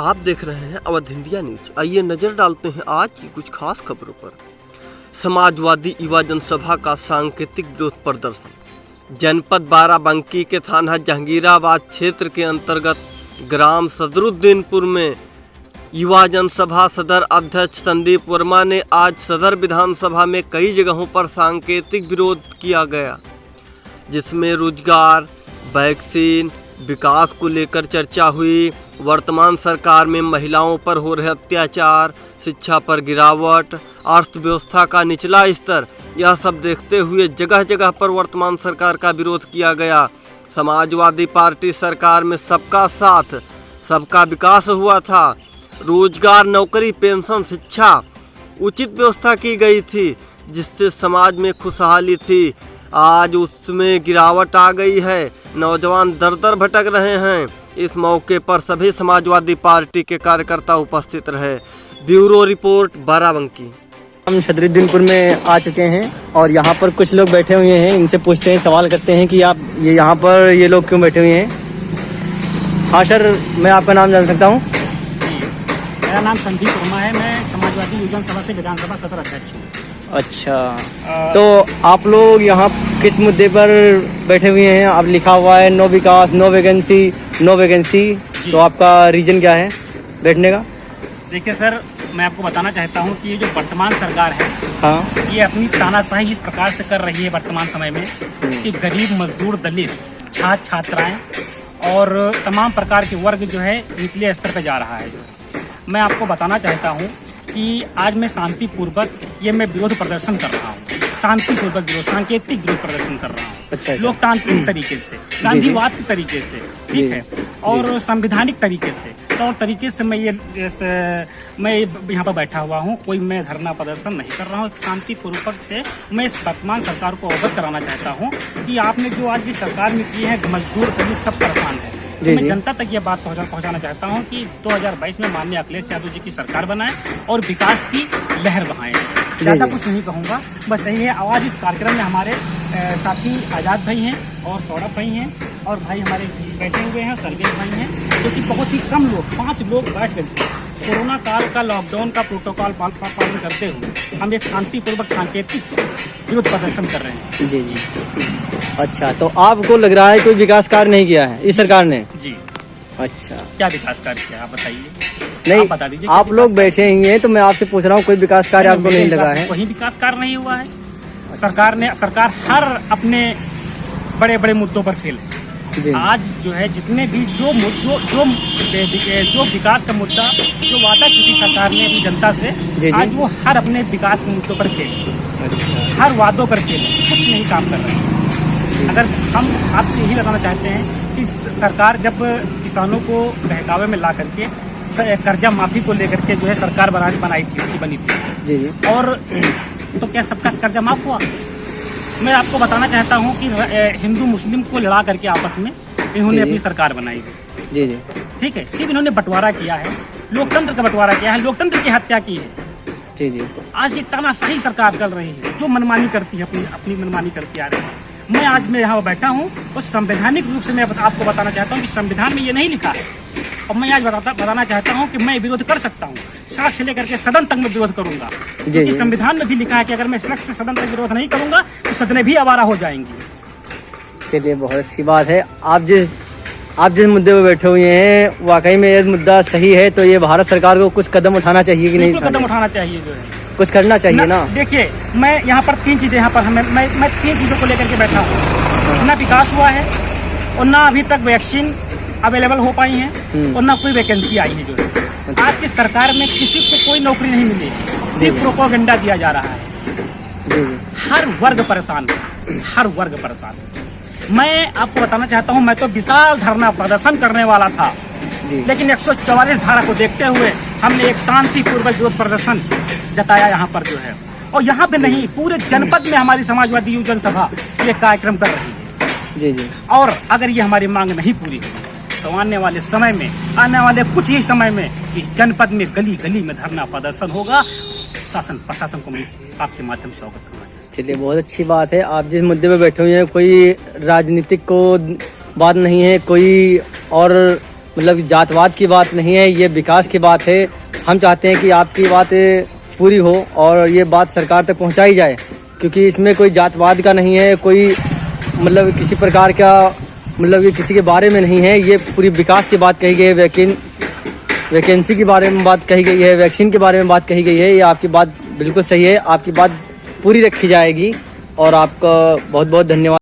आप देख रहे हैं अवध इंडिया न्यूज। आइए नजर डालते हैं आज की कुछ खास खबरों पर। समाजवादी युवा जनसभा का सांकेतिक विरोध प्रदर्शन। जनपद बाराबंकी के थाना जहांगीराबाद क्षेत्र के अंतर्गत ग्राम सदरुद्दीनपुर में युवा जनसभा सदर अध्यक्ष संदीप वर्मा ने आज सदर विधानसभा में कई जगहों पर सांकेतिक विरोध किया गया, जिसमें रोजगार, वैक्सीन, विकास को लेकर चर्चा हुई। वर्तमान सरकार में महिलाओं पर हो रहे अत्याचार, शिक्षा पर गिरावट, अर्थव्यवस्था का निचला स्तर, यह सब देखते हुए जगह जगह पर वर्तमान सरकार का विरोध किया गया। समाजवादी पार्टी सरकार में सबका साथ, सबका विकास हुआ था। रोजगार, नौकरी, पेंशन, शिक्षा, उचित व्यवस्था की गई थी, जिससे समाज में खुशहाली थी। आज उसमें गिरावट आ गई है। नौजवान दर दर भटक रहे हैं। इस मौके पर सभी समाजवादी पार्टी के कार्यकर्ता उपस्थित रहे। Bureau report, Barabanki. हम सदरुद्दीनपुर में आ चुके हैं और यहाँ पर कुछ लोग बैठे हुए हैं। इनसे पूछते हैं, सवाल करते हैं कि आप ये यहाँ पर ये लोग क्यों बैठे हुए हैं। हाँ सर, मैं आपका नाम जान सकता हूँ? मेरा नाम संदीप वर्मा है। मैं समाजवादी युवा जनसभा से विधानसभा सदर अध्यक्ष हूँ। अच्छा, तो आप लोग यहाँ किस मुद्दे पर बैठे हुए हैं? अब लिखा हुआ है नो विकास, नो वैकेंसी, नो वैकेंसी। तो आपका रीजन क्या है बैठने का? देखिए सर, मैं आपको बताना चाहता हूँ कि ये जो वर्तमान सरकार है, हाँ, ये अपनी तानाशाही इस प्रकार से कर रही है वर्तमान समय में कि गरीब, मजदूर, दलित, छात्र छात्राएं और तमाम प्रकार के वर्ग जो है निचले स्तर पर जा रहा है। मैं आपको बताना चाहता हूँ कि आज मैं शांतिपूर्वक ये मैं विरोध प्रदर्शन कर रहा हूँ। शांतिपूर्वक विरोध, सांकेतिक विरोध प्रदर्शन कर रहा हूँ। अच्छा। लोकतांत्रिक तरीके से, गांधीवाद के तरीके से, ठीक है, और संवैधानिक तरीके से, तौर तरीके से मैं यहाँ पर बैठा हुआ हूँ। कोई मैं धरना प्रदर्शन नहीं कर रहा हूँ। शांतिपूर्वक से मैं इस वर्तमान सरकार को अवगत कराना चाहता हूँ कि आपने जो आज जिस सरकार में की है, मजदूर दलित सब परेशान है। तो मैं जनता तक ये बात पहुंचाना चाहता हूं कि 2022 में माननीय अखिलेश यादव जी की सरकार बनाए और विकास की लहर बहाएं। ज़्यादा कुछ नहीं कहूँगा, बस यही है। आवाज़ इस कार्यक्रम में हमारे साथी आज़ाद भाई हैं और सौरभ भाई हैं और भाई हमारे बैठे हुए हैं, सर्वेश भाई हैं, जो कि बहुत ही कम लोग, 5 लोग बैठ गए थे। कोरोना काल का, लॉकडाउन का प्रोटोकॉल पालन करते हुए हम एक शांतिपूर्वक सांकेतिक विरोध प्रदर्शन कर रहे हैं। जी जी। अच्छा, तो आपको लग रहा है कोई विकास कार्य नहीं किया है इस सरकार ने? जी। अच्छा, क्या विकास कार्य किया आप बताइए? नहीं, आप बता दीजिए। आप लोग बैठे ही हैं तो मैं आपसे पूछ रहा हूँ, कोई विकास कार्य आपको नहीं लगा है? कोई विकास कार्य नहीं हुआ है। सरकार हर अपने बड़े बड़े मुद्दों पर फेल है। आज जो है जितने भी जो विकास का मुद्दा जो वादा की थी सरकार ने अपनी जनता से, आज वो हर अपने विकास के मुद्दों पर फेल है। हर वादों पर फेल है, कुछ नहीं काम कर रहे हैं। अगर हम आपसे यही बताना चाहते हैं कि सरकार जब किसानों को बहकावे में ला करके कर्जा माफी को लेकर के जो है सरकार बनी थी, और तो क्या सबका कर्जा माफ हुआ? मैं आपको बताना चाहता हूं कि हिंदू मुस्लिम को लड़ा करके आपस में इन्होंने अपनी सरकार बनाई है। जी जी, ठीक है। सिर्फ इन्होंने बंटवारा किया है, लोकतंत्र का बंटवारा किया है, लोकतंत्र की हत्या की है। जी जी। आज ये तानाशाही सरकार चल रही है, जो मनमानी करती है, अपनी मनमानी करती आ रही है। मैं यहाँ बैठा हूँ और संवैधानिक रूप से मैं आपको बताना चाहता हूँ कि संविधान में ये नहीं लिखा है, और मैं आज बताना चाहता हूँ कि मैं विरोध कर सकता हूँ। सड़क से लेकर के सदन तक मैं विरोध करूंगा, क्योंकि संविधान में भी लिखा है कि अगर मैं सड़क से सदन तक विरोध नहीं करूंगा तो सदनें भी आवारा हो जाएंगी। चलिए, बहुत अच्छी बात है। आप जिस मुद्दे पे बैठे हुए हैं, वाकई में ये मुद्दा सही है, तो ये भारत सरकार को कुछ कदम उठाना चाहिए कि नहीं? कदम उठाना चाहिए, जो है कुछ करना चाहिए ना। देखिए, मैं यहाँ पर 3 चीजें, यहाँ पर मैं 3 चीजों को लेकर के बैठा हूँ। ना विकास हुआ है, और ना अभी तक वैक्सीन अवेलेबल हो पाई है, और ना कोई वैकेंसी आई है। जो है आज की सरकार में किसी को कोई नौकरी नहीं मिली, सिर्फ प्रोपेगेंडा दिया जा रहा है। हर वर्ग परेशान है, हर वर्ग परेशान है। मैं आपको बताना चाहता हूँ, मैं तो विशाल धरना प्रदर्शन करने वाला था, लेकिन 144 धारा को देखते हुए हमने एक शांतिपूर्वक विरोध प्रदर्शन जताया यहाँ पर, जो है। और यहाँ पे नहीं, पूरे जनपद में हमारी समाजवादी युवा जनसभा ये कार्यक्रम कर रही है। जी जी। और अगर ये हमारी मांग नहीं पूरी हुई तो आने वाले समय में, आने वाले कुछ ही समय में इस जनपद में गली गली में धरना प्रदर्शन होगा। शासन प्रशासन को मैं आपके माध्यम से अवगत करना चाहिए। चलिए, बहुत अच्छी बात है। आप जिस मुद्दे पे बैठे हुए हैं, कोई राजनीतिक को बात नहीं है, कोई और मतलब जातवाद की बात नहीं है, ये विकास की बात है। हम चाहते हैं कि आपकी बात पूरी हो और ये बात सरकार तक पहुंचाई जाए, क्योंकि इसमें कोई जातवाद का नहीं है, कोई मतलब किसी प्रकार का मतलब ये किसी के बारे में नहीं है। ये पूरी विकास की बात कही गई है, वैकेंसी के बारे में बात कही गई है, वैक्सीन के बारे में बात कही गई है। ये आपकी बात बिल्कुल सही है, आपकी बात पूरी रखी जाएगी और आपका बहुत बहुत धन्यवाद।